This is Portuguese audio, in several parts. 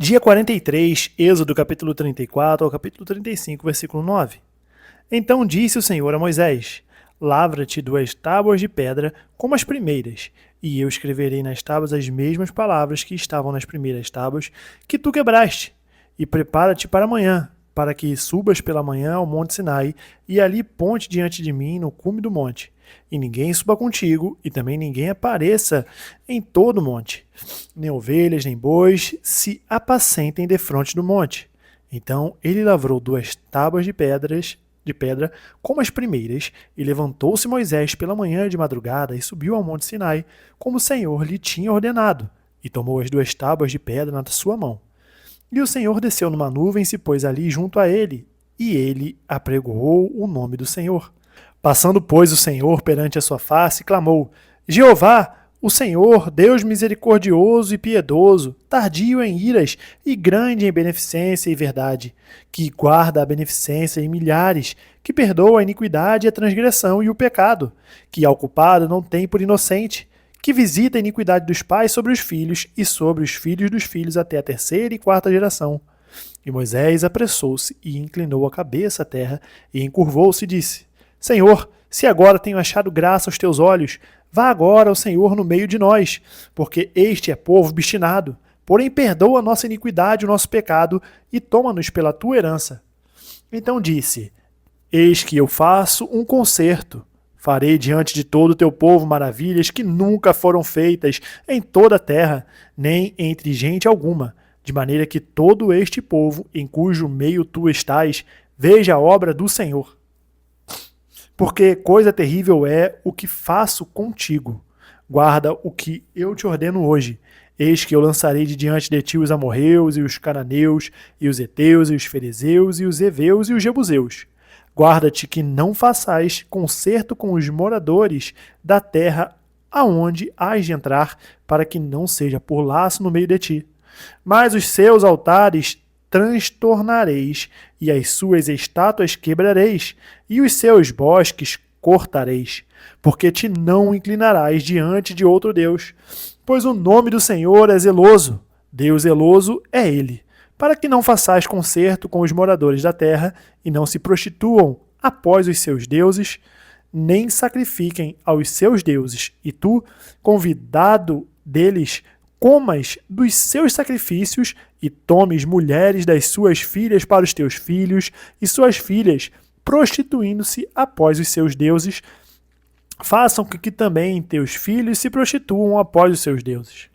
Dia 43, Êxodo capítulo 34 ao capítulo 35, versículo 9. Então disse o Senhor a Moisés: Lavra-te 2 tábuas de pedra como as primeiras, e eu escreverei nas tábuas as mesmas palavras que estavam nas primeiras tábuas que tu quebraste. E prepara-te para amanhã, para que subas pela manhã ao monte Sinai, e ali ponte diante de mim no cume do monte. E ninguém suba contigo, e também ninguém apareça em todo o monte. Nem ovelhas, nem bois se apacentem defronte do monte. Então ele lavrou 2 tábuas de pedra como as primeiras, e levantou-se Moisés pela manhã de madrugada e subiu ao monte Sinai, como o Senhor lhe tinha ordenado, e tomou as 2 tábuas de pedra na sua mão. E o Senhor desceu numa nuvem e se pôs ali junto a ele, e ele apregoou o nome do Senhor. Passando, pois, o Senhor perante a sua face, clamou: Jeová, o Senhor, Deus misericordioso e piedoso, tardio em iras e grande em beneficência e verdade, que guarda a beneficência em milhares, que perdoa a iniquidade e a transgressão e o pecado, que ao culpado não tem por inocente, que visita a iniquidade dos pais sobre os filhos e sobre os filhos dos filhos até a 3ª e 4ª geração. E Moisés apressou-se e inclinou a cabeça à terra e encurvou-se e disse: Senhor, se agora tenho achado graça aos teus olhos, vá agora ao Senhor no meio de nós, porque este é povo obstinado. Porém perdoa a nossa iniquidade e o nosso pecado e toma-nos pela tua herança. Então disse: Eis que eu faço um concerto. Farei diante de todo o teu povo maravilhas que nunca foram feitas em toda a terra, nem entre gente alguma, de maneira que todo este povo, em cujo meio tu estás, veja a obra do Senhor. Porque coisa terrível é o que faço contigo. Guarda o que eu te ordeno hoje. Eis que eu lançarei de diante de ti os amorreus, e os cananeus, e os heteus, e os ferezeus, e os heveus, e os jebuseus. Guarda-te que não façais concerto com os moradores da terra aonde hás de entrar, para que não seja por laço no meio de ti. Mas os seus altares transtornareis, e as suas estátuas quebrareis, e os seus bosques cortareis, porque te não inclinarás diante de outro Deus, pois o nome do Senhor é zeloso, Deus zeloso é Ele, para que não façais concerto com os moradores da terra, e não se prostituam após os seus deuses, nem sacrifiquem aos seus deuses, e tu, convidado deles, comas dos seus sacrifícios e tomes mulheres das suas filhas para os teus filhos e suas filhas, prostituindo-se após os seus deuses, façam com que também teus filhos se prostituam após os seus deuses.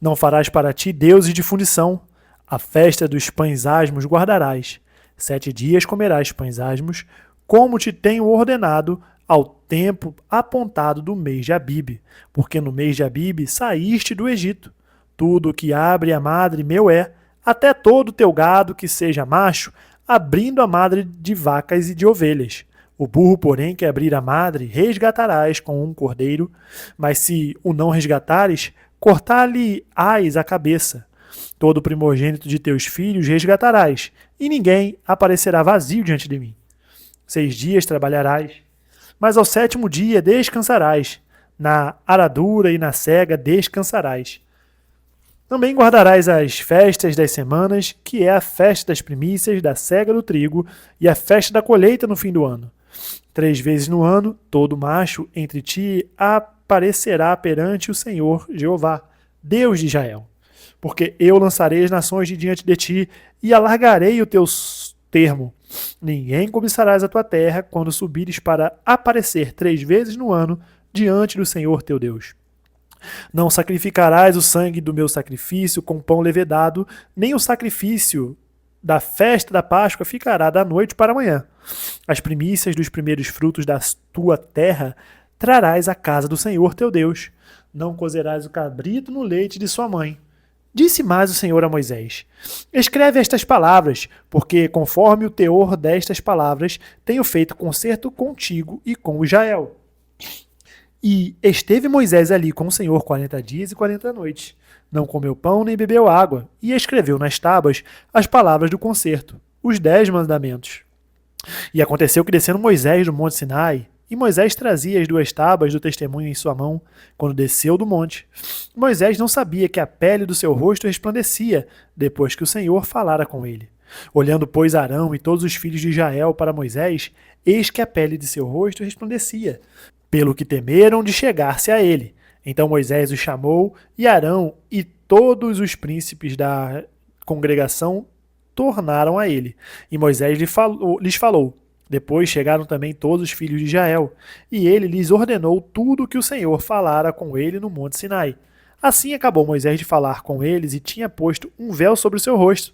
Não farás para ti deuses de fundição. A festa dos pães asmos guardarás. 7 dias comerás pães asmos, como te tenho ordenado, ao tempo apontado do mês de Abibe, porque no mês de Abibe saíste do Egito. Tudo que abre a madre meu é, até todo o teu gado que seja macho, abrindo a madre de vacas e de ovelhas. O burro, porém, que abrir a madre, resgatarás com um cordeiro, mas se o não resgatares, cortar-lhe-ás a cabeça. Todo o primogênito de teus filhos resgatarás, e ninguém aparecerá vazio diante de mim. 6 dias trabalharás, mas ao 7º dia descansarás. Na aradura e na cega descansarás. Também guardarás as festas das semanas, que é a festa das primícias, da cega do trigo, e a festa da colheita no fim do ano. 3 vezes no ano, todo macho entre ti aparecerá perante o Senhor Jeová, Deus de Israel. Porque eu lançarei as nações de diante de ti, e alargarei o teu termo. Ninguém cobiçarás a tua terra quando subires para aparecer 3 vezes no ano diante do Senhor teu Deus. Não sacrificarás o sangue do meu sacrifício com pão levedado, nem o sacrifício da festa da Páscoa ficará da noite para amanhã. As primícias dos primeiros frutos da tua terra trarás à casa do Senhor teu Deus. Não cozerás o cabrito no leite de sua mãe. Disse mais o Senhor a Moisés: Escreve estas palavras, porque conforme o teor destas palavras tenho feito concerto contigo e com Israel. E esteve Moisés ali com o Senhor 40 dias e 40 noites. Não comeu pão nem bebeu água, e escreveu nas tábuas as palavras do concerto, os 10 mandamentos. E aconteceu que, descendo Moisés do monte Sinai, e Moisés trazia as 2 tábuas do testemunho em sua mão quando desceu do monte. Moisés não sabia que a pele do seu rosto resplandecia depois que o Senhor falara com ele. Olhando, pois, Arão e todos os filhos de Israel para Moisés, eis que a pele de seu rosto resplandecia, pelo que temeram de chegar-se a ele. Então Moisés os chamou, e Arão e todos os príncipes da congregação tornaram a ele. E Moisés lhes falou. Depois chegaram também todos os filhos de Israel, e ele lhes ordenou tudo o que o Senhor falara com ele no monte Sinai. Assim acabou Moisés de falar com eles, e tinha posto um véu sobre o seu rosto.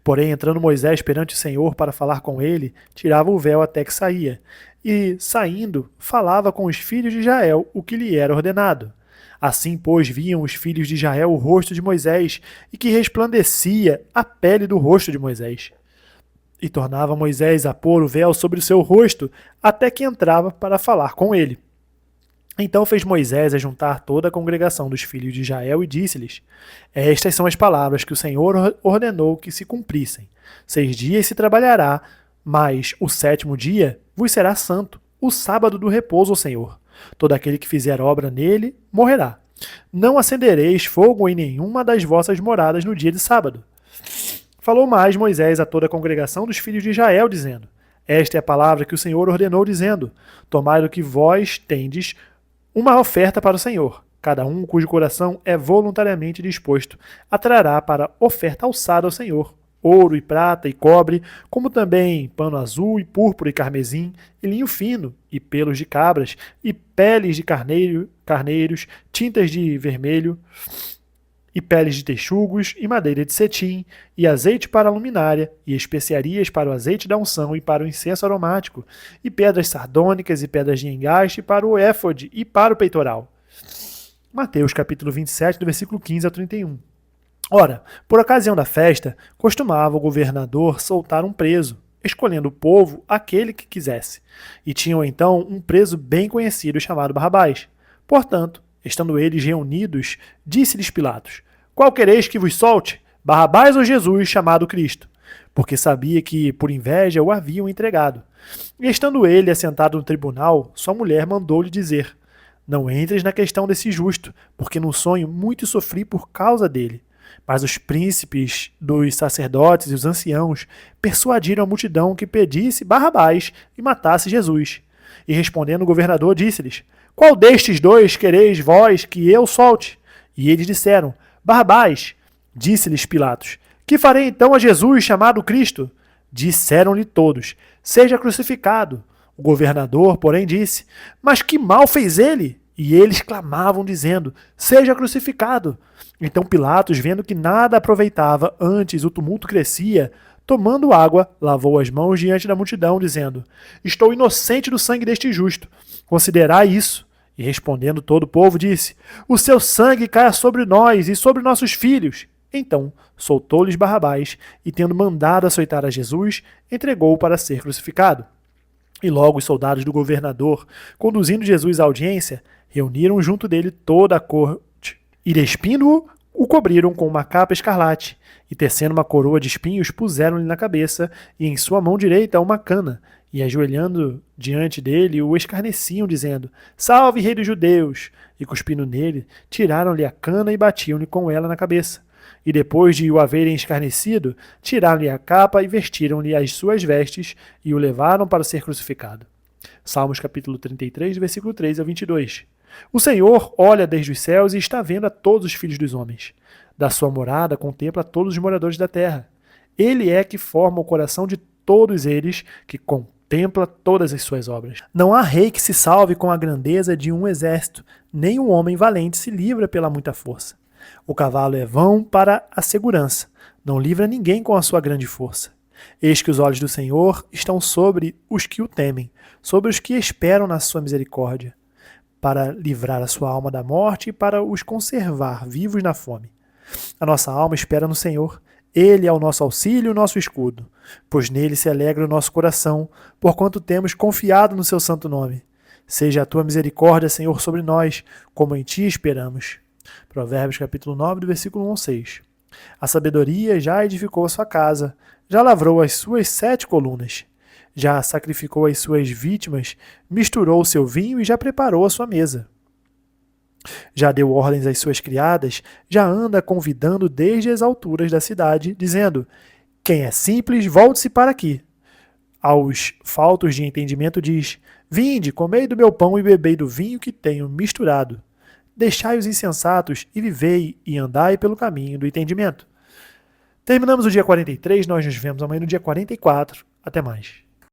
Porém, entrando Moisés perante o Senhor para falar com ele, tirava o véu até que saía, e, saindo, falava com os filhos de Israel o que lhe era ordenado. Assim, pois, viam os filhos de Israel o rosto de Moisés, e que resplandecia a pele do rosto de Moisés. E tornava Moisés a pôr o véu sobre o seu rosto, até que entrava para falar com ele. Então fez Moisés ajuntar toda a congregação dos filhos de Israel e disse-lhes: Estas são as palavras que o Senhor ordenou que se cumprissem. 6 dias se trabalhará, mas o 7º dia vos será santo, o sábado do repouso ao Senhor. Todo aquele que fizer obra nele morrerá. Não acendereis fogo em nenhuma das vossas moradas no dia de sábado. Falou mais Moisés a toda a congregação dos filhos de Israel, dizendo: Esta é a palavra que o Senhor ordenou, dizendo: Tomai do que vós tendes uma oferta para o Senhor. Cada um cujo coração é voluntariamente disposto trará para oferta alçada ao Senhor ouro e prata e cobre, como também pano azul e púrpura e carmesim, e linho fino, e pelos de cabras, e peles de carneiros, tintas de vermelho, e peles de texugos, e madeira de cetim, e azeite para a luminária, e especiarias para o azeite da unção e para o incenso aromático, e pedras sardônicas e pedras de engaste para o éfode e para o peitoral. Mateus capítulo 27, do versículo 15 ao 31. Ora, por ocasião da festa, costumava o governador soltar um preso, escolhendo o povo aquele que quisesse. E tinham então um preso bem conhecido chamado Barrabás. Portanto, estando eles reunidos, disse-lhes Pilatos: Qual quereis que vos solte, Barrabás ou Jesus, chamado Cristo? Porque sabia que, por inveja, o haviam entregado. E estando ele assentado no tribunal, sua mulher mandou-lhe dizer: Não entres na questão desse justo, porque num sonho muito sofri por causa dele. Mas os príncipes dos sacerdotes e os anciãos persuadiram a multidão que pedisse Barrabás e matasse Jesus. E respondendo o governador, disse-lhes: Qual destes dois quereis vós que eu solte? E eles disseram: Barrabás. Disse-lhes Pilatos: Que farei então a Jesus, chamado Cristo? Disseram-lhe todos: Seja crucificado. O governador, porém, disse: Mas que mal fez ele? E eles clamavam, dizendo: Seja crucificado. Então Pilatos, vendo que nada aproveitava, antes o tumulto crescia, tomando água, lavou as mãos diante da multidão, dizendo: Estou inocente do sangue deste justo. Considerai isso. E respondendo todo o povo, disse: O seu sangue caia sobre nós e sobre nossos filhos. Então soltou-lhes Barrabás, e tendo mandado açoitar a Jesus, entregou-o para ser crucificado. E logo os soldados do governador, conduzindo Jesus à audiência, reuniram junto dele toda a corte, e despindo-o, o cobriram com uma capa escarlate, e tecendo uma coroa de espinhos, puseram-lhe na cabeça, e em sua mão direita uma cana, e ajoelhando diante dele, o escarneciam, dizendo: Salve, rei dos judeus! E cuspindo nele, tiraram-lhe a cana e batiam-lhe com ela na cabeça. E depois de o haverem escarnecido, tiraram-lhe a capa e vestiram-lhe as suas vestes, e o levaram para ser crucificado. Salmos capítulo 33, versículo 3 a 22. O Senhor olha desde os céus e está vendo a todos os filhos dos homens. Da sua morada contempla todos os moradores da terra. Ele é que forma o coração de todos eles, que contempla todas as suas obras. Não há rei que se salve com a grandeza de um exército, nem um homem valente se livra pela muita força. O cavalo é vão para a segurança, não livra ninguém com a sua grande força. Eis que os olhos do Senhor estão sobre os que o temem, sobre os que esperam na sua misericórdia, para livrar a sua alma da morte e para os conservar vivos na fome. A nossa alma espera no Senhor. Ele é o nosso auxílio e o nosso escudo, pois nele se alegra o nosso coração, porquanto temos confiado no seu santo nome. Seja a tua misericórdia, Senhor, sobre nós, como em ti esperamos. Provérbios capítulo 9, do versículo 1 ao 6. A sabedoria já edificou a sua casa, já lavrou as suas 7 colunas. Já sacrificou as suas vítimas, misturou o seu vinho e já preparou a sua mesa. Já deu ordens às suas criadas, já anda convidando desde as alturas da cidade, dizendo: quem é simples, volte-se para aqui. Aos faltos de entendimento diz: vinde, comei do meu pão e bebei do vinho que tenho misturado. Deixai os insensatos e vivei e andai pelo caminho do entendimento. Terminamos o dia 43, nós nos vemos amanhã no dia 44. Até mais.